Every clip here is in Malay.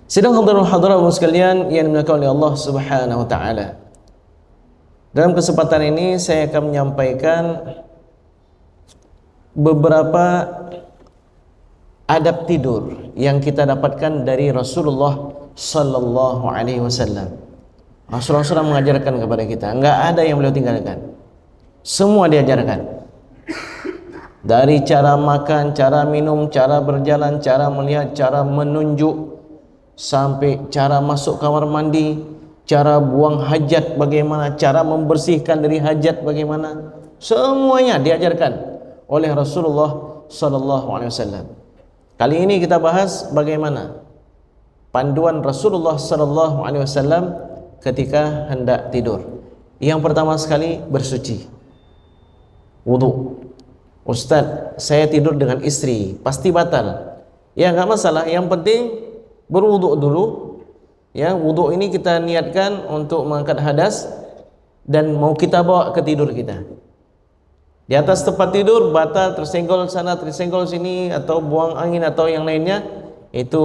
Sidang hadirin sekalian yang dimuliakan oleh Allah Subhanahu wa taala. Dalam kesempatan ini saya akan menyampaikan beberapa adab tidur yang kita dapatkan dari Rasulullah sallallahu alaihi wasallam. Rasulullah SAW mengajarkan kepada kita, enggak ada yang beliau tinggalkan. Semua diajarkan. Dari cara makan, cara minum, cara berjalan, cara melihat, cara menunjuk, sampai cara masuk kamar mandi, cara buang hajat bagaimana, cara membersihkan dari hajat bagaimana, semuanya diajarkan oleh Rasulullah sallallahu alaihi wasallam. Kali ini kita bahas bagaimana panduan Rasulullah sallallahu alaihi wasallam ketika hendak tidur. Yang pertama sekali bersuci, wudu. Ustaz, saya tidur dengan istri, pasti batal. Ya enggak masalah, yang penting berwuduk dulu. Ya, wuduk ini kita niatkan untuk mengangkat hadas dan mau kita bawa ke tidur kita. Di atas tempat tidur batal, tersenggol sana, tersenggol sini, atau buang angin atau yang lainnya, itu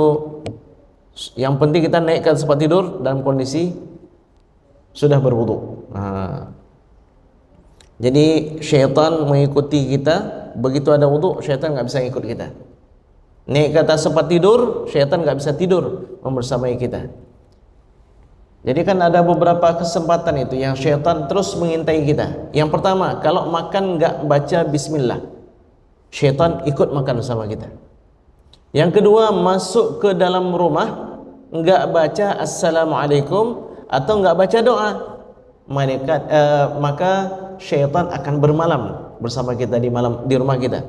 yang penting kita naikkan tempat tidur dalam kondisi sudah berwuduk. Jadi syaitan mengikuti kita, begitu ada wuduk syaitan enggak bisa ikut kita. Naik ke atas tempat tidur, syaitan enggak bisa tidur membersamai kita. Jadi kan ada beberapa kesempatan itu yang syaitan terus mengintai kita. Yang pertama, kalau makan enggak baca bismillah, syaitan ikut makan bersama kita. Yang kedua, masuk ke dalam rumah enggak baca assalamualaikum atau enggak baca doa, maka syaitan akan bermalam bersama kita di rumah kita.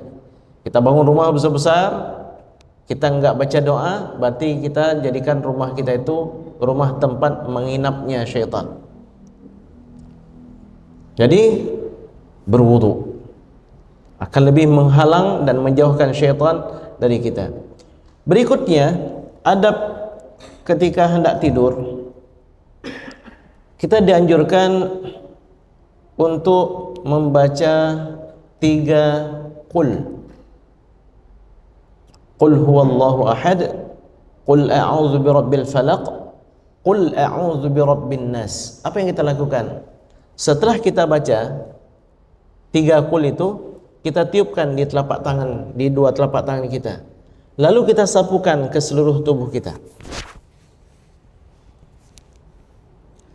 Kita bangun rumah besar-besar, kita enggak baca doa, berarti kita jadikan rumah kita itu rumah tempat menginapnya syaitan. Jadi berwudu akan lebih menghalang dan menjauhkan syaitan dari kita. Berikutnya, adab ketika hendak tidur, kita dianjurkan untuk membaca 3 qul. Qul huwallahu ahad, qul a'udzu birabbil falaq, qul a'udzu birabbin nas. Apa yang kita lakukan? Setelah kita baca 3 qul itu, kita tiupkan di telapak tangan, di 2 telapak tangan kita. Lalu kita sapukan ke seluruh tubuh kita,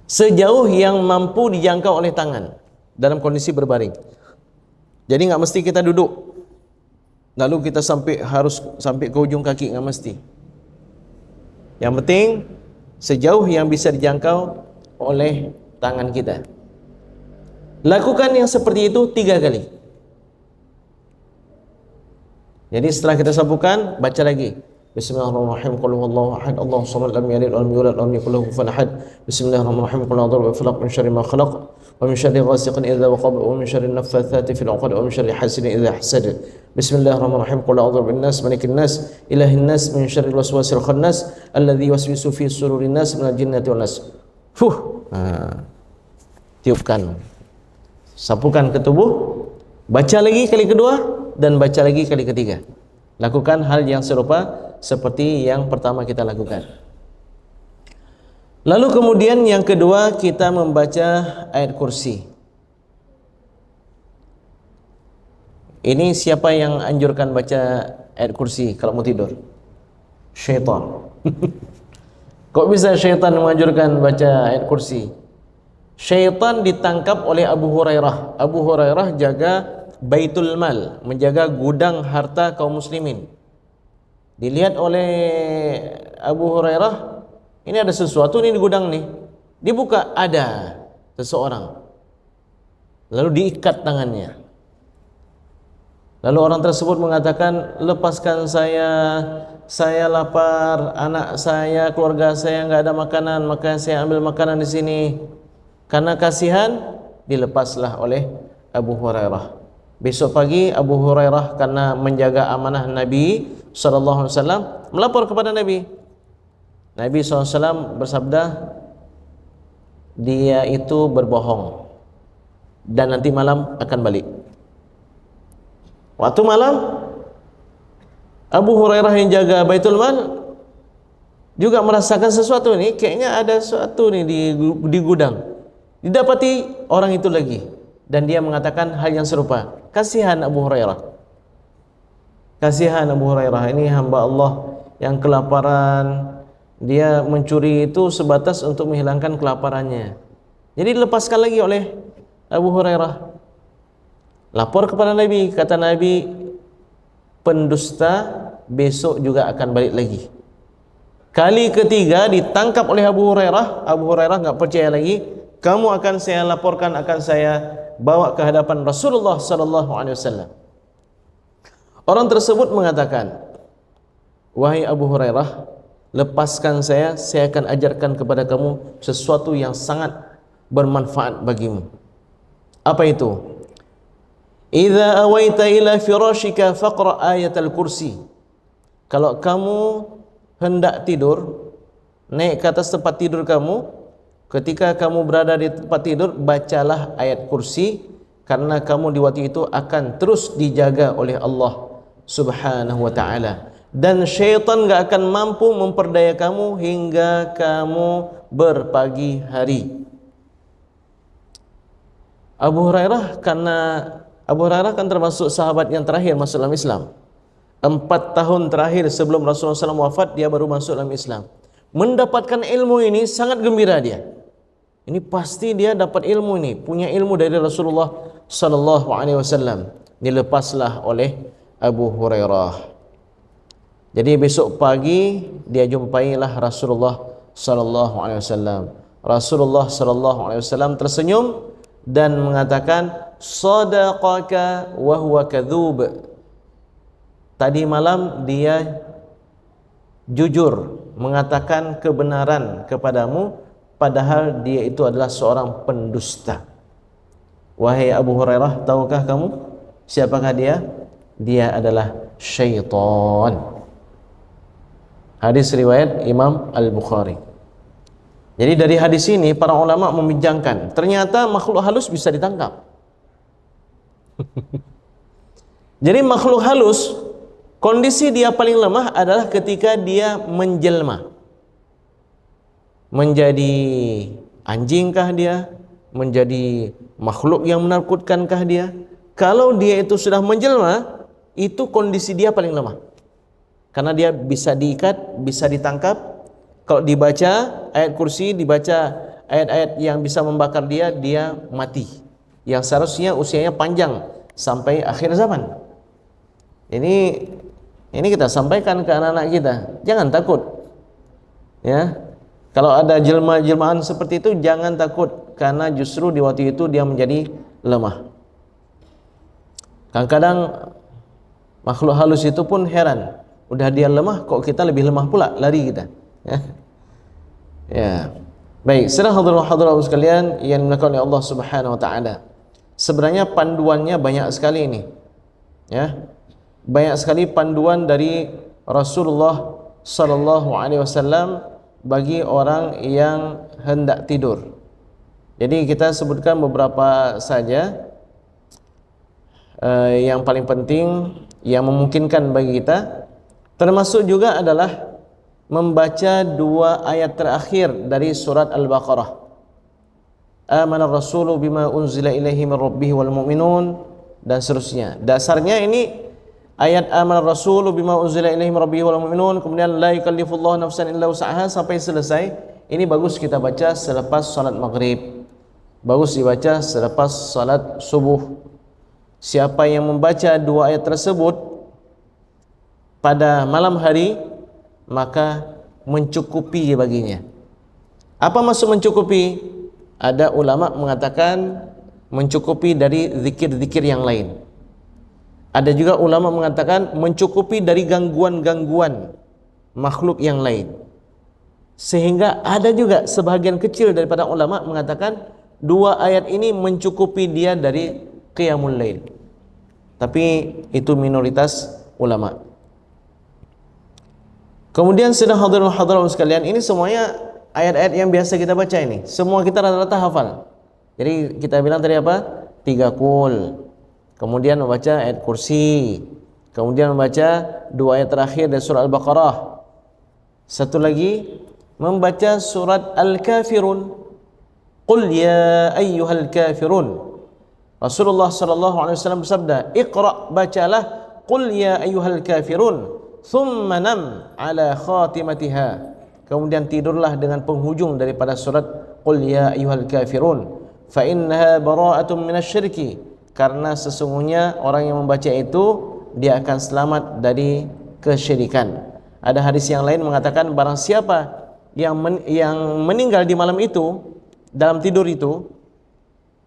sejauh yang mampu dijangkau oleh tangan dalam kondisi berbaring. Jadi enggak mesti kita duduk lalu kita harus sampai ke ujung kaki, enggak mesti. Yang penting sejauh yang bisa dijangkau oleh tangan kita. Lakukan yang seperti itu 3 kali. Jadi setelah kita sapukan, baca lagi. Bismillahirrahmanirrahim. Qul huwallahu ahad, Allahus samad, lam yalid walam yulad walam yakul lahu kufuwan ahad. Bismillahirrahmanirrahim. Qul a'udzu birabbil falaq, min syarri ma khalaq, wa min syarri ghasiqin idza waqab, wa min syarri naffatsati fil 'uqad, wa min syarri hasidin idza hasad. Bismillahirrahmanirrahim. Qul a'udzu birabbin nas, malikin nas, ilahin nas, min syarril waswasil khannas, alladzi yuwaswisu fi sudurin nas, minal jinnati wan nas. Tiupkan, sapukan ke tubuh, baca lagi kali kedua dan baca lagi kali ketiga. Lakukan hal yang serupa seperti yang pertama kita lakukan. Lalu kemudian yang kedua, kita membaca ayat kursi. Ini siapa yang anjurkan baca ayat kursi kalau mau tidur? Syaitan. Kok bisa syaitan menganjurkan baca ayat kursi? Syaitan ditangkap oleh Abu Hurairah. Abu Hurairah jaga Baitul Mal, menjaga gudang harta kaum muslimin. Dilihat oleh Abu Hurairah, ini ada sesuatu nih di gudang nih. Dibuka, ada seseorang. Lalu diikat tangannya. Lalu orang tersebut mengatakan, lepaskan saya lapar, anak saya, keluarga saya enggak ada makanan, maka saya ambil makanan di sini. Karena kasihan, dilepaslah oleh Abu Hurairah. Besok pagi Abu Hurairah karena menjaga amanah Nabi SAW melapor kepada Nabi. Nabi SAW bersabda, dia itu berbohong dan nanti malam akan balik. Waktu malam Abu Hurairah yang jaga Baitul Mal juga merasakan sesuatu nih, kayaknya ada sesuatu nih di gudang. Didapati orang itu lagi dan dia mengatakan hal yang serupa. Kasihan Abu Hurairah. Kasihan Abu Hurairah, ini hamba Allah yang kelaparan. Dia mencuri itu sebatas untuk menghilangkan kelaparannya. Jadi dilepaskan lagi oleh Abu Hurairah. Lapor kepada Nabi, kata Nabi, pendusta besok juga akan balik lagi. Kali ketiga ditangkap oleh Abu Hurairah. Abu Hurairah enggak percaya lagi. Kamu akan saya laporkan, akan saya bawa ke hadapan Rasulullah sallallahu alaihi wasallam. Orang tersebut mengatakan, wahai Abu Hurairah, lepaskan saya akan ajarkan kepada kamu sesuatu yang sangat bermanfaat bagimu. Apa itu? Idza awaita ila firashika faqra ayatal kursi. Kalau kamu hendak tidur, naik ke atas tempat tidur kamu, ketika kamu berada di tempat tidur, bacalah ayat kursi, karena kamu di waktu itu akan terus dijaga oleh Allah Subhanahu wa ta'ala, dan syaitan gak akan mampu memperdaya kamu hingga kamu berpagi hari. Abu Hurairah kan termasuk sahabat yang terakhir masuk dalam Islam. 4 tahun terakhir sebelum Rasulullah SAW wafat, dia baru masuk dalam Islam. Mendapatkan ilmu ini sangat gembira dia. Ini pasti dia dapat ilmu ini, punya ilmu dari Rasulullah SAW. Dilepaslah oleh Abu Hurairah. Jadi besok pagi dia jumpailah Rasulullah SAW. Rasulullah SAW tersenyum dan mengatakan, sadaqaka wa huwa kadzub. Tadi malam dia jujur mengatakan kebenaran kepadamu, padahal dia itu adalah seorang pendusta. Wahai Abu Hurairah, tahukah kamu siapakah dia? Dia adalah syaitan. Hadis riwayat Imam Al-Bukhari. Jadi dari hadis ini para ulama membincangkan, ternyata makhluk halus bisa ditangkap. Jadi makhluk halus, kondisi dia paling lemah adalah ketika dia menjelma. Menjadi anjingkah dia? Menjadi makhluk yang menakutkankah dia? Kalau dia itu sudah menjelma, itu kondisi dia paling lemah. Karena dia bisa diikat, bisa ditangkap. Kalau dibaca ayat kursi, dibaca ayat-ayat yang bisa membakar dia, dia mati. Yang seharusnya usianya panjang sampai akhir zaman. Ini kita sampaikan ke anak-anak kita, jangan takut. Ya, kalau ada jelma-jelmaan seperti itu, jangan takut, karena justru di waktu itu dia menjadi lemah. Kadang-kadang makhluk halus itu pun heran, udah dia lemah, kok kita lebih lemah pula, lari kita. Ya. Baik, saudara hadirin sekalian yang dimuliakan oleh Allah Subhanahu wa taala. Sebenarnya panduannya banyak sekali ini. Ya. Banyak sekali panduan dari Rasulullah sallallahu alaihi wasallam bagi orang yang hendak tidur. Jadi kita sebutkan beberapa saja yang paling penting yang memungkinkan bagi kita. Termasuk juga adalah membaca 2 ayat terakhir dari surat Al-Baqarah. Amana ar-rasulu bima unzila ilaihi min rabbih wal mu'minun, dan seterusnya. Dasarnya ini ayat amana ar-rasulu bima unzila ilaihi min rabbih wal mu'minun, kemudian la yukallifullahu nafsan illa wus'aha sampai selesai. Ini bagus kita baca selepas salat maghrib. Bagus dibaca selepas salat subuh. Siapa yang membaca 2 ayat tersebut pada malam hari, maka mencukupi baginya. Apa maksud mencukupi? Ada ulama mengatakan mencukupi dari zikir-zikir yang lain. Ada juga ulama mengatakan mencukupi dari gangguan-gangguan makhluk yang lain. Sehingga ada juga sebahagian kecil daripada ulama mengatakan 2 ayat ini mencukupi dia dari qiyamul lail. Tapi itu minoritas ulama. Kemudian sedang hadirin sekalian, ini semuanya ayat-ayat yang biasa kita baca ini. Semua kita rata-rata hafal. Jadi kita bilang tadi apa? 3 qul. Kemudian membaca ayat kursi. Kemudian membaca 2 ayat terakhir dari surah Al-Baqarah. Satu lagi membaca surat Al-Kafirun. Qul ya ayyuhal kafirun. Rasulullah sallallahu alaihi wasallam bersabda, "Iqra, bacalah qul ya ayyuhal kafirun, thumma nam ala khatimatiha." Kemudian tidurlah dengan penghujung daripada surat qul ya ayyuhal kafirun, fa innaha bara'atun minasyirki. Karena sesungguhnya orang yang membaca itu dia akan selamat dari kesyirikan. Ada hadis yang lain mengatakan barang siapa yang meninggal di malam itu dalam tidur itu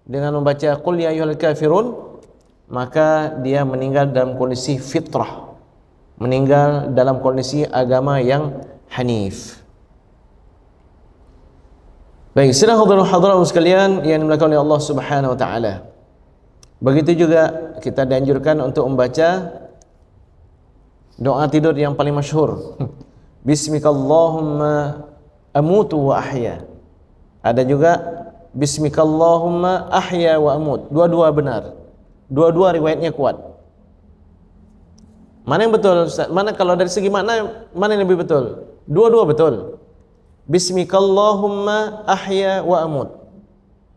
dengan membaca qul ya ayyuhal kafirun, maka dia meninggal dalam kondisi fitrah, meninggal dalam kondisi agama yang hanif. Baik, sedang hadirin sekalian yang dimuliakan oleh Allah Subhanahu wa taala. Begitu juga kita dianjurkan untuk membaca doa tidur yang paling masyhur. Bismikallahumma amutu wa ahya. Ada juga Bismikallahumma ahya wa amut. Dua-dua benar. Dua-dua riwayatnya kuat. Mana yang betul? Mana kalau dari segi makna mana yang lebih betul? Dua-dua betul. Bismikallahumma ahya wa amut.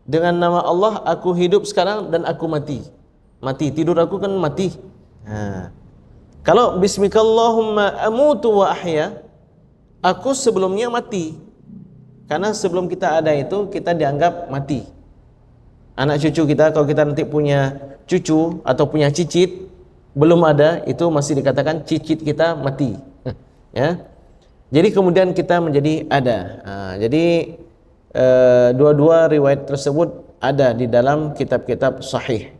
Dengan nama Allah aku hidup sekarang dan aku mati. Mati, tidur aku kan mati. Kalau Bismikallahumma amutu wa ahya, aku sebelumnya mati. Karena sebelum kita ada itu kita dianggap mati. Anak cucu kita, kalau kita nanti punya cucu atau punya cicit belum ada, itu masih dikatakan cicit kita mati. Ya. Jadi kemudian kita menjadi ada. Jadi dua-dua riwayat tersebut ada di dalam kitab-kitab sahih.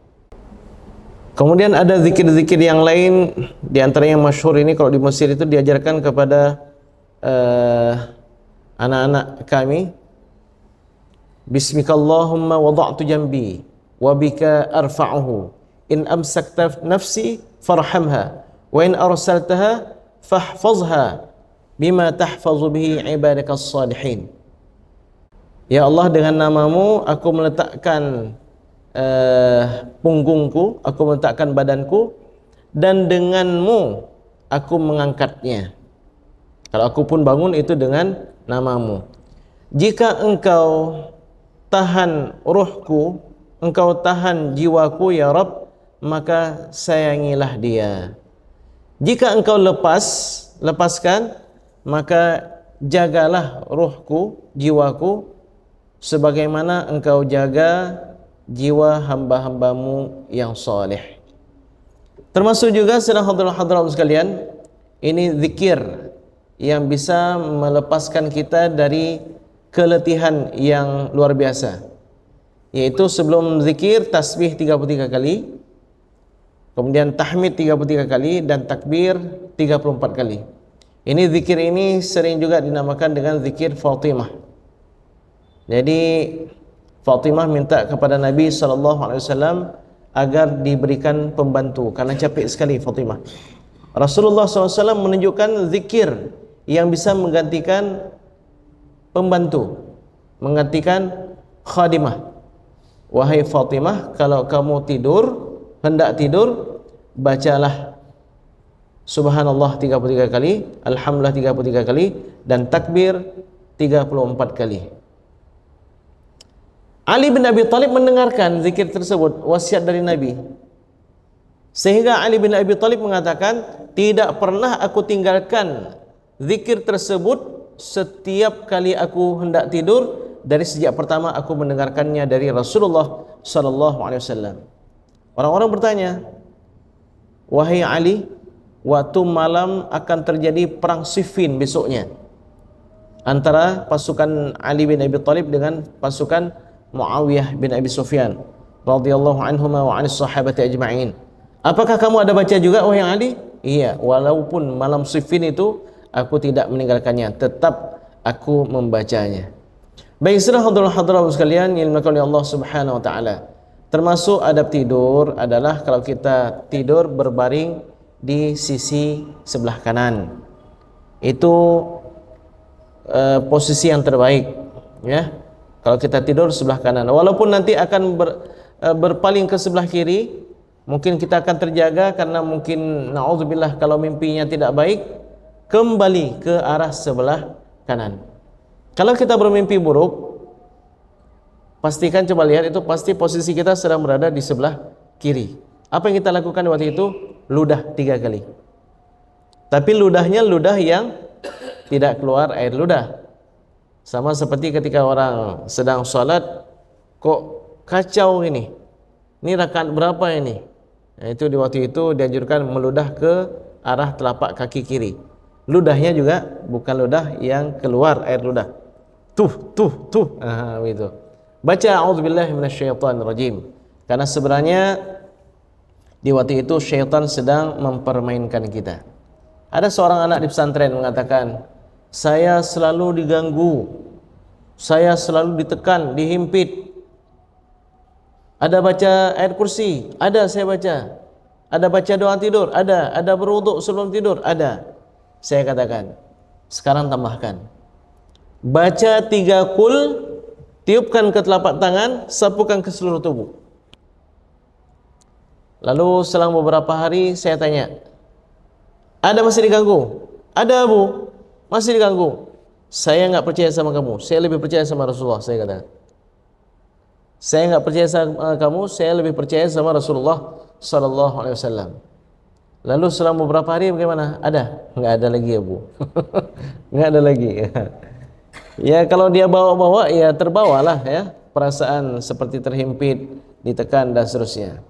Kemudian ada zikir-zikir yang lain, di antara yang masyhur ini kalau di Mesir itu diajarkan kepada anak-anak kami. Bismikallahumma wada'tu jambi wa bika arfa'uhu, in amsakta nafsi farhamha wa in arsaltaha fahfazha bima tahfazu bihi ibadakas salihin. Ya Allah, dengan namamu aku meletakkan punggungku, aku meletakkan badanku, dan denganmu aku mengangkatnya. Kalau aku pun bangun itu dengan namamu. Jika engkau tahan ruhku, engkau tahan jiwaku ya Rabb, maka sayangilah dia. Jika engkau lepaskan, maka jagalah ruhku, jiwaku, sebagaimana engkau jaga jiwa hamba-hambamu yang saleh. Termasuk juga sedang hadirin sekalian, ini zikir yang bisa melepaskan kita dari keletihan yang luar biasa, yaitu sebelum zikir tasbih 33 kali, kemudian tahmid 33 kali, dan takbir 34 kali. Ini zikir ini sering juga dinamakan dengan zikir Fatimah. Jadi Fatimah minta kepada Nabi SAW agar diberikan pembantu karena capek sekali Fatimah. Rasulullah SAW menunjukkan zikir yang bisa menggantikan pembantu, menggantikan khadimah. Wahai Fatimah, kalau kamu hendak tidur, bacalah Subhanallah 33 kali, Alhamdulillah 33 kali, dan takbir 34 kali. Ali bin Abi Thalib mendengarkan zikir tersebut, wasiat dari Nabi. Sehingga Ali bin Abi Thalib mengatakan, tidak pernah aku tinggalkan zikir tersebut setiap kali aku hendak tidur dari sejak pertama aku mendengarkannya dari Rasulullah sallallahu alaihi wasallam. Orang-orang bertanya, wahai Ali, waktu malam akan terjadi perang Siffin besoknya antara pasukan Ali bin Abi Thalib dengan pasukan Muawiyah bin Abi Sufyan radhiyallahu anhuma wa anis sahabati ajma'in. Apakah kamu ada baca juga wahai Ali? Iya, walaupun malam Siffin itu aku tidak meninggalkannya, tetap aku membacanya. Baik, saudara hadirin sekalian yang dimuliakan oleh Allah Subhanahu wa taala. Termasuk adab tidur adalah kalau kita tidur berbaring di sisi sebelah kanan. Itu posisi yang terbaik, ya. Kalau kita tidur sebelah kanan, walaupun nanti akan berpaling ke sebelah kiri, mungkin kita akan terjaga karena mungkin naudzubillah kalau mimpinya tidak baik, kembali ke arah sebelah kanan. Kalau kita bermimpi buruk, pastikan, coba lihat, itu pasti posisi kita sedang berada di sebelah kiri. Apa yang kita lakukan waktu itu? Ludah 3 kali. Tapi ludahnya ludah yang tidak keluar air ludah. Sama seperti ketika orang sedang sholat, kok kacau ini. Ini rakaat berapa ini? Nah, itu di waktu itu dianjurkan meludah ke arah telapak kaki kiri. Ludahnya juga bukan ludah yang keluar air ludah. Tuh. Begitu. Baca a'udzubillahi minasyaitonirrajim. Karena sebenarnya di waktu itu syaitan sedang mempermainkan kita. Ada seorang anak di pesantren mengatakan, saya selalu diganggu, saya selalu ditekan, dihimpit. Ada baca ayat kursi? Ada, saya baca. Ada baca doa tidur? Ada. Ada berwuduk sebelum tidur? Ada. Saya katakan, sekarang tambahkan. Baca 3 kul, tiupkan ke telapak tangan, sapukan ke seluruh tubuh. Lalu selang beberapa hari saya tanya, ada masih diganggu? Ada, Bu, masih diganggu. Saya enggak percaya sama kamu, saya lebih percaya sama Rasulullah, saya katakan. Saya enggak percaya sama kamu, saya lebih percaya sama Rasulullah sallallahu alaihi wasallam. Lalu selang beberapa hari bagaimana? Ada? Enggak ada lagi ya, Bu. Enggak ada lagi. Ya kalau dia bawa-bawa, ya terbawalah ya perasaan seperti terhimpit, ditekan dan seterusnya.